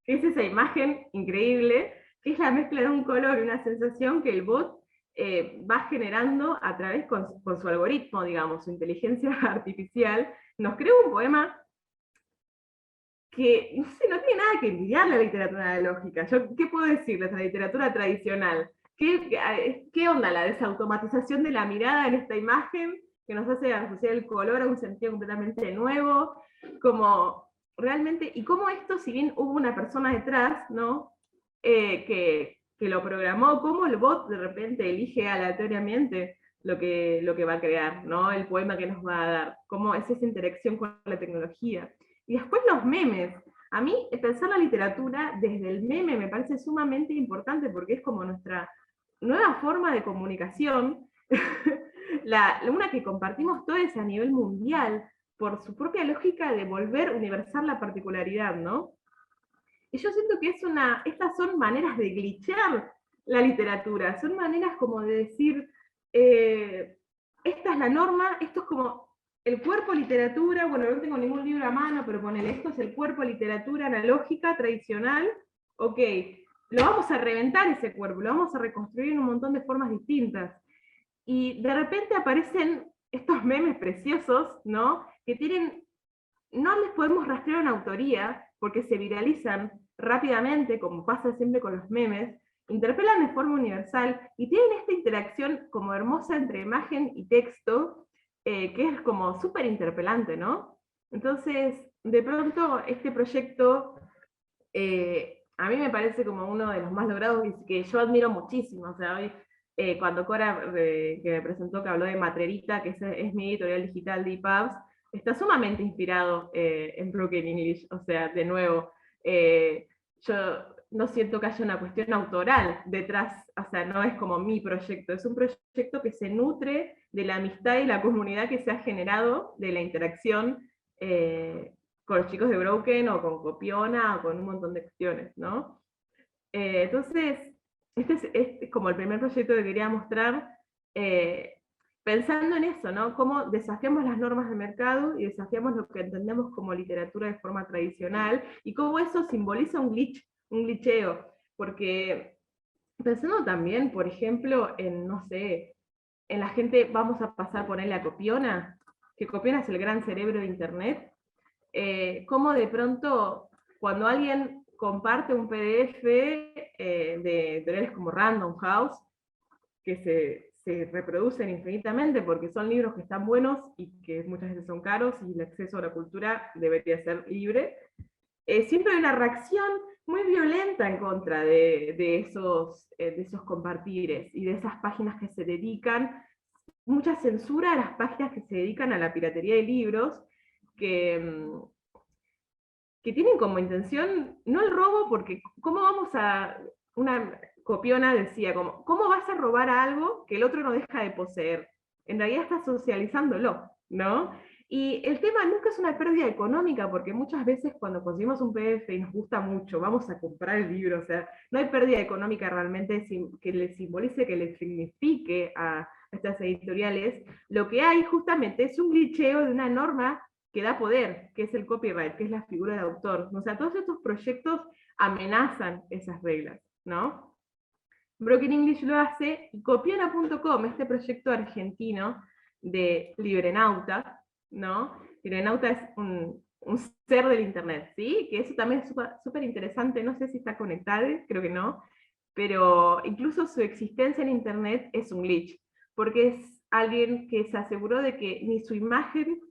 Es esa imagen increíble, que es la mezcla de un color y una sensación que el bot va generando a través con su algoritmo, digamos, su inteligencia artificial. Nos crea un poema que, no sé, no tiene nada que envidiar la literatura analógica. ¿Qué puedo decirles? La literatura tradicional. ¿Qué onda la desautomatización de la mirada en esta imagen que nos hace asociar el color a un sentido completamente nuevo? Como realmente, y cómo esto, si bien hubo una persona detrás, ¿no? Que lo programó, cómo el bot de repente elige aleatoriamente lo que va a crear, ¿no? El poema que nos va a dar, cómo es esa interacción con la tecnología. Y después los memes. A mí pensar la literatura desde el meme me parece sumamente importante porque es como nuestra nueva forma de comunicación una que compartimos todos a nivel mundial, por su propia lógica de volver universal la particularidad, ¿no? Y yo siento que estas son maneras de glitchear la literatura, son maneras como de decir, esta es la norma, esto es como el cuerpo literatura, bueno, no tengo ningún libro a mano, pero ponele, esto es el cuerpo literatura analógica, tradicional, ok, lo vamos a reventar ese cuerpo, lo vamos a reconstruir en un montón de formas distintas. Y de repente aparecen estos memes preciosos, ¿no? Que tienen, no les podemos rastrear una autoría, porque se viralizan rápidamente, como pasa siempre con los memes, interpelan de forma universal, y tienen esta interacción como hermosa entre imagen y texto, que es como súper interpelante, ¿no? Entonces, de pronto, este proyecto a mí me parece como uno de los más logrados y que yo admiro muchísimo. O sea, hoy, cuando Cora, que me presentó, que habló de Matrerita, que es mi editorial digital de EPUBs, está sumamente inspirado en Broken English. O sea, de nuevo, yo no siento que haya una cuestión autoral detrás, o sea, no es como mi proyecto, es un proyecto que se nutre de la amistad y la comunidad que se ha generado de la interacción con los chicos de Broken o con Copiona o con un montón de cuestiones, ¿no? Entonces, este es como el primer proyecto que quería mostrar, eh, pensando en eso, ¿no? Cómo desafiamos las normas de mercado y desafiamos lo que entendemos como literatura de forma tradicional y cómo eso simboliza un glitch, un glitcheo, porque pensando también, por ejemplo, en, no sé, en la gente, vamos a pasar a ponerle a Copiona, que Copiona es el gran cerebro de Internet, cómo de pronto cuando alguien comparte un PDF de editoriales como Random House, que se reproducen infinitamente porque son libros que están buenos y que muchas veces son caros y el acceso a la cultura debería ser libre, siempre hay una reacción muy violenta en contra de esos compartires y de esas páginas que se dedican, mucha censura a las páginas que se dedican a la piratería de libros, que, que tienen como intención, no el robo, porque ¿cómo vamos a, una copiona decía, como, ¿cómo vas a robar algo que el otro no deja de poseer? En realidad estás socializándolo, ¿no? Y el tema nunca es una pérdida económica, porque muchas veces cuando conseguimos un PDF y nos gusta mucho, vamos a comprar el libro, o sea, no hay pérdida económica realmente que le simbolice, que le signifique a estas editoriales. Lo que hay justamente es un glitcheo de una norma que da poder, que es el copyright, que es la figura de autor. O sea, todos estos proyectos amenazan esas reglas, ¿no? Broken English lo hace, y Copiona.com, este proyecto argentino de Librenauta, ¿no? Librenauta es un ser del Internet, ¿sí? Que eso también es súper interesante, no sé si está conectado, creo que no, pero incluso su existencia en Internet es un glitch, porque es alguien que se aseguró de que ni su imagen,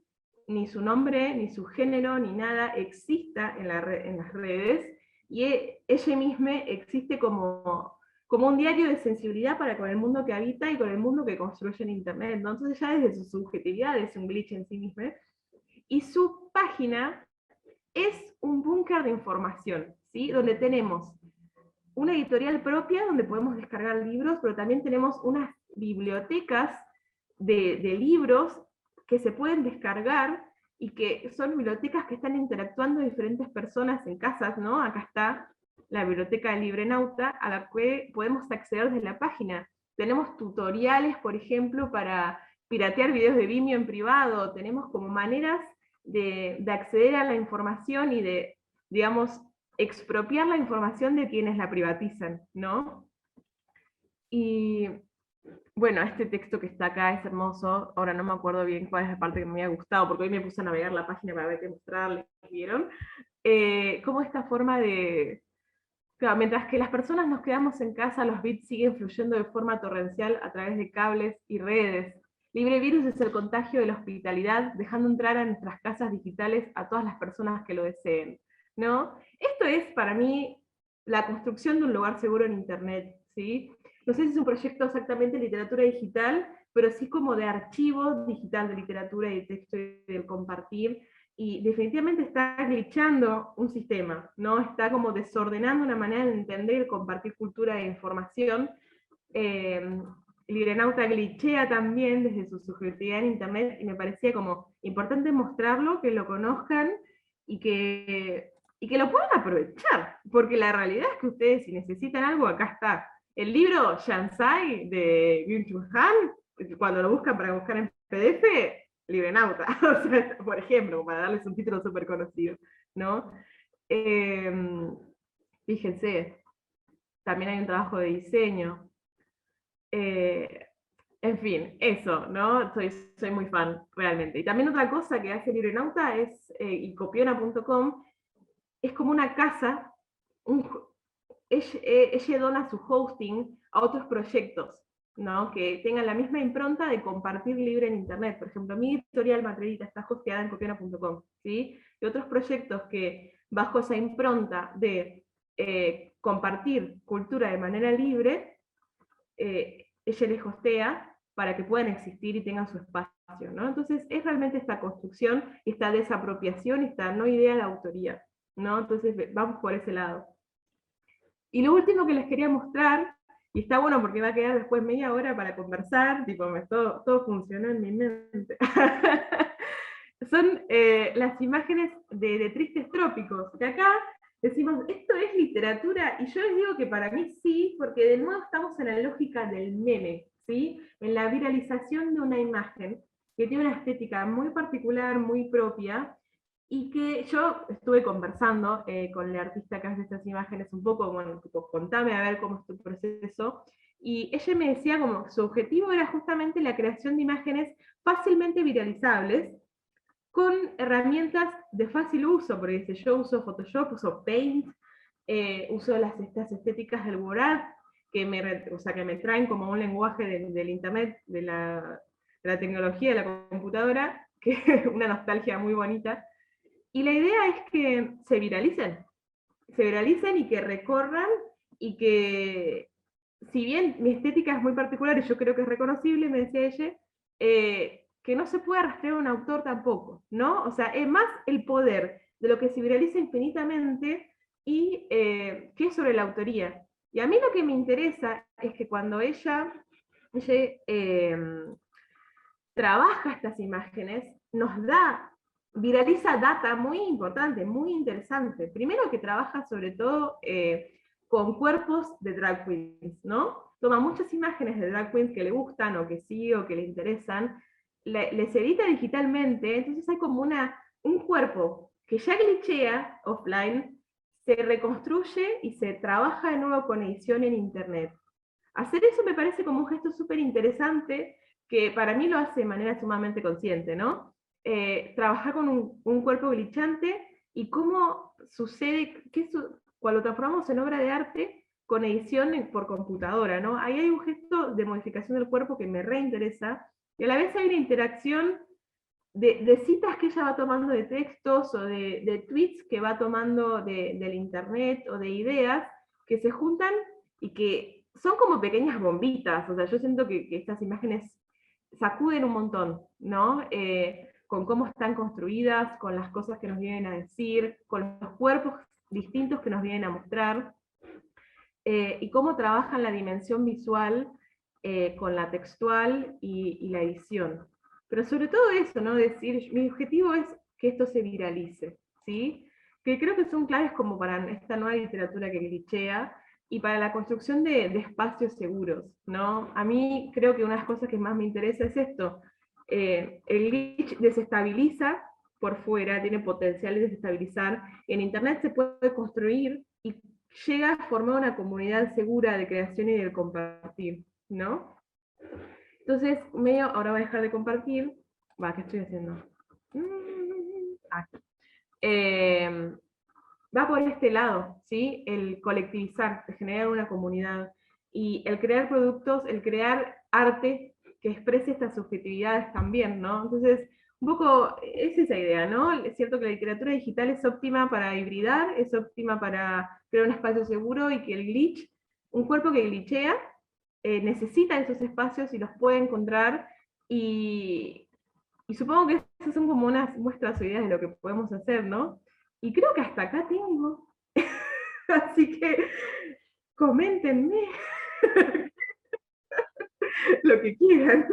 ni su nombre, ni su género, ni nada exista en las redes, y ella misma existe como un diario de sensibilidad para con el mundo que habita y con el mundo que construye en Internet. Entonces ya desde su subjetividad es un glitch en sí misma. Y su página es un búnker de información, ¿sí? Donde tenemos una editorial propia donde podemos descargar libros, pero también tenemos unas bibliotecas de libros que se pueden descargar y que son bibliotecas que están interactuando diferentes personas en casas, ¿no? Acá está la biblioteca de Librenauta, a la que podemos acceder desde la página. Tenemos tutoriales, por ejemplo, para piratear videos de Vimeo en privado, tenemos como maneras de acceder a la información y de, digamos, expropiar la información de quienes la privatizan, ¿no? Y bueno, este texto que está acá es hermoso, ahora no me acuerdo bien cuál es la parte que me había gustado, porque hoy me puse a navegar la página para ver qué mostrarles, ¿vieron? Cómo esta forma de... Claro, mientras que las personas nos quedamos en casa, los bits siguen fluyendo de forma torrencial a través de cables y redes. LibreVirus es el contagio de la hospitalidad, dejando entrar a nuestras casas digitales a todas las personas que lo deseen, ¿no? Esto es, para mí, la construcción de un lugar seguro en Internet, ¿sí? No sé si es un proyecto exactamente de literatura digital, pero sí como de archivo digital de literatura y de texto y del compartir, y definitivamente está glitchando un sistema, ¿no? Está como desordenando una manera de entender y compartir cultura e información, eh, Librenauta glitchea también desde su subjetividad en internet, y me parecía como importante mostrarlo, que lo conozcan, y que lo puedan aprovechar, porque la realidad es que ustedes, si necesitan algo, acá está. El libro Shansai de Byung-Chul Han, cuando lo buscan para buscar en PDF, Librenauta, o sea, por ejemplo, para darles un título súper conocido, ¿no? Eh, Fíjense, también hay un trabajo de diseño. Eh, en fin, eso, ¿no? Soy muy fan, realmente. Y también otra cosa que hace Librenauta es, y copiona.com, es como una casa, un, ella dona su hosting a otros proyectos, ¿no? Que tengan la misma impronta de compartir libre en Internet. Por ejemplo, mi editorial Matredita está hosteada en copiona.com, ¿sí? Y otros proyectos que, bajo esa impronta de compartir cultura de manera libre, ella les hostea para que puedan existir y tengan su espacio, ¿no? Entonces, es realmente esta construcción, esta desapropiación, esta no idea de autoría, ¿no? Entonces, vamos por ese lado. Y lo último que les quería mostrar, y está bueno porque va a quedar después media hora para conversar, tipo, todo funcionó en mi mente. Son las imágenes de Tristes Trópicos, que acá decimos, esto es literatura, y yo les digo que para mí sí, porque de nuevo estamos en la lógica del meme, ¿sí? En la viralización de una imagen que tiene una estética muy particular, muy propia, y que yo estuve conversando con el artista que hace estas imágenes un poco, bueno, tipo, contame a ver cómo es tu proceso, y ella me decía como que su objetivo era justamente la creación de imágenes fácilmente viralizables, con herramientas de fácil uso, porque dice, yo uso Photoshop, uso Paint, uso estas estéticas del Word, o sea, que me traen como un lenguaje del internet, de la tecnología, de la computadora, que es una nostalgia muy bonita. Y la idea es que se viralicen y que recorran, y que, si bien mi estética es muy particular y yo creo que es reconocible, me decía ella, que no se puede rastrear a un autor tampoco, ¿no? O sea, es más el poder de lo que se viraliza infinitamente, y que es sobre la autoría. Y a mí lo que me interesa es que cuando ella trabaja estas imágenes, nos viraliza data muy importante, muy interesante. Primero, que trabaja sobre todo con cuerpos de drag queens, ¿no? Toma muchas imágenes de drag queens que le gustan, o que sí, o que le interesan, les edita digitalmente, entonces hay como un cuerpo que ya glitchea offline, se reconstruye y se trabaja de nuevo con edición en internet. Hacer eso me parece como un gesto súper interesante, que para mí lo hace de manera sumamente consciente, ¿no? Trabajar con un cuerpo glitchante, y cómo sucede, cuando transformamos en obra de arte con edición por computadora, ¿no? Ahí hay un gesto de modificación del cuerpo que me reinteresa, y a la vez hay una interacción de citas que ella va tomando de textos, o de tweets que va tomando del internet, o de ideas que se juntan y que son como pequeñas bombitas. O sea, yo siento que estas imágenes sacuden un montón, ¿no? Con cómo están construidas, con las cosas que nos vienen a decir, con los cuerpos distintos que nos vienen a mostrar, y cómo trabajan la dimensión visual con la textual y la edición. Pero sobre todo eso, ¿no? Decir, mi objetivo es que esto se viralice, ¿sí? Que creo que son claves como para esta nueva literatura que glitchea, y para la construcción de espacios seguros, ¿no? A mí creo que una de las cosas que más me interesa es esto. El glitch desestabiliza por fuera, tiene potencial de desestabilizar. En Internet se puede construir y llega a formar una comunidad segura de creación y de compartir, ¿no? Entonces, ahora voy a dejar de compartir. ¿Qué estoy haciendo? Aquí. Va por este lado, ¿sí? El colectivizar, el generar una comunidad, y el crear productos, el crear arte que exprese estas subjetividades también, ¿no? Entonces, un poco es esa idea, ¿no? Es cierto que la literatura digital es óptima para hibridar, es óptima para crear un espacio seguro, y que el glitch, un cuerpo que glitchea, necesita esos espacios y los puede encontrar, y supongo que esas son como unas muestras o ideas de lo que podemos hacer, ¿no? Y creo que hasta acá tengo. Así que coméntenme. lo que quieran.